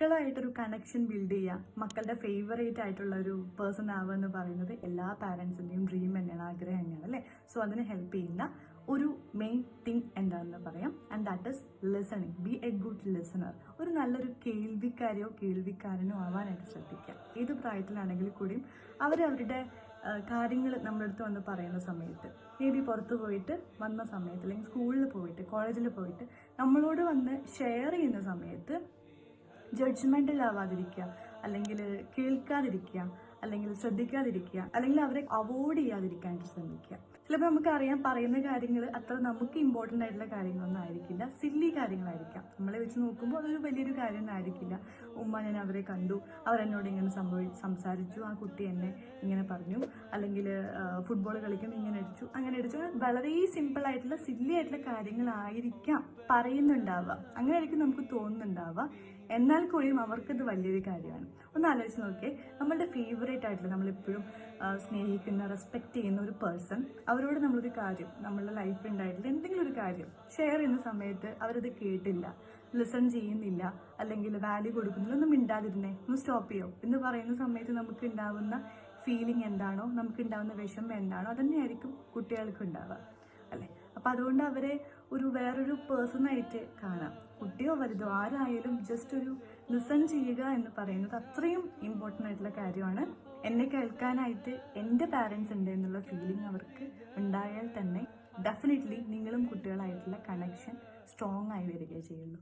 മക്കളായിട്ടൊരു connection build ചെയ്യുക, മക്കളുടെ favourite ആയിട്ടുള്ള ഒരു പേഴ്സൺ ആവുക എന്ന് പറയുന്നത് എല്ലാ പാരൻസിൻ്റെയും ഡ്രീം തന്നെയാണ്, ആഗ്രഹം തന്നെയാണ് അല്ലേ. സോ അതിന് ഹെൽപ്പ് ചെയ്യുന്ന ഒരു മെയിൻ തിങ് എന്താണെന്ന് പറയാം. And that is listening. B A good listener. ഒരു നല്ലൊരു കേൾവിക്കാരോ കേൾവിക്കാരനോ ആവാനായിട്ട് ശ്രദ്ധിക്കുക. ഏത് പ്രായത്തിലാണെങ്കിൽ കൂടിയും അവരവരുടെ കാര്യങ്ങൾ നമ്മുടെ അടുത്ത് വന്ന് പറയുന്ന സമയത്ത്, മേ ബി പുറത്ത് പോയിട്ട് വന്ന സമയത്ത്, അല്ലെങ്കിൽ സ്കൂളിൽ പോയിട്ട് കോളേജിൽ പോയിട്ട് നമ്മളോട് വന്ന് ഷെയർ ചെയ്യുന്ന സമയത്ത് ജഡ്ജ്മെൻറ്റിലാവാതിരിക്കുക, അല്ലെങ്കിൽ കേൾക്കാതിരിക്കുക, അല്ലെങ്കിൽ ശ്രദ്ധിക്കാതിരിക്കുക, അല്ലെങ്കിൽ അവരെ അവോയ്ഡ് ചെയ്യാതിരിക്കാനായിട്ട് ശ്രമിക്കുക. ചിലപ്പോൾ നമുക്കറിയാം പറയുന്ന കാര്യങ്ങൾ അത്ര നമുക്ക് ഇമ്പോർട്ടൻ്റ് ആയിട്ടുള്ള കാര്യങ്ങളൊന്നും ആയിരിക്കില്ല, സില്ലി കാര്യങ്ങളായിരിക്കാം. നമ്മളെ വെച്ച് നോക്കുമ്പോൾ അതൊരു വലിയൊരു കാര്യമൊന്നും ആയിരിക്കില്ല. ഉമ്മ, ഞാൻ അവരെ കണ്ടു, അവരെന്നോട് ഇങ്ങനെ സംസാരിച്ചു, ആ കുട്ടി എന്നെ ഇങ്ങനെ പറഞ്ഞു, അല്ലെങ്കിൽ ഫുട്ബോൾ കളിക്കുമ്പോൾ ഇങ്ങനെ അടിച്ചു, അങ്ങനെ അടിച്ചു. വളരെ സിമ്പിൾ ആയിട്ടുള്ള സില്ലി ആയിട്ടുള്ള കാര്യങ്ങളായിരിക്കാം പറയുന്നുണ്ടാവുക, അങ്ങനെ ആയിരിക്കും നമുക്ക് തോന്നുന്നുണ്ടാവുക. എന്നാൽ കൂടിയും അവർക്കത് വലിയൊരു കാര്യമാണ്. ഒന്ന് ആലോചിച്ച് നോക്കിയേ, നമ്മളുടെ ഫേവറേറ്റ് ആയിട്ടുള്ള, നമ്മളെപ്പോഴും സ്നേഹിക്കുന്ന, റെസ്പെക്റ്റ് ചെയ്യുന്ന ഒരു പേഴ്സൺ, അവരോട് നമ്മളൊരു കാര്യം, നമ്മളുടെ ലൈഫിൽ ഉണ്ടായിട്ടുള്ള എന്തെങ്കിലും ഒരു കാര്യം ഷെയർ ചെയ്യുന്ന സമയത്ത് അവരത് കേട്ടില്ല, ലിസൺ ചെയ്യുന്നില്ല, അല്ലെങ്കിൽ വാല്യൂ കൊടുക്കുന്നില്ല, ഒന്നും മിണ്ടാതിരുന്നേ, ഒന്ന് സ്റ്റോപ്പ് ചെയ്യോ എന്ന് പറയുന്ന സമയത്ത് നമുക്ക് ഉണ്ടാവുന്ന ഫീലിംഗ് എന്താണോ, നമുക്ക് ഉണ്ടാവുന്ന വിഷമം എന്താണോ, അതന്നെയായിരിക്കും കുട്ടികൾക്ക് ഉണ്ടാവുക അല്ലേ. അപ്പം അതുകൊണ്ട് അവരെ ഒരു വേറൊരു പേഴ്സണായിട്ട് കാണാം. കുട്ടിയോ വലുതോ ആരായാലും ജസ്റ്റ് ഒരു ലിസൺ ചെയ്യുക എന്ന് പറയുന്നത് അത്രയും ഇമ്പോർട്ടൻ്റ് ആയിട്ടുള്ള കാര്യമാണ്. എന്നെ കേൾക്കാനായിട്ട് എൻ്റെ പാരൻസ് ഉണ്ട് എന്നുള്ള ഫീലിംഗ് അവർക്ക് ഉണ്ടായാൽ തന്നെ ഡെഫിനറ്റ്ലി നിങ്ങളും കുട്ടികളായിട്ടുള്ള കണക്ഷൻ സ്ട്രോങ് ആയി വരികയേ ചെയ്യുള്ളൂ.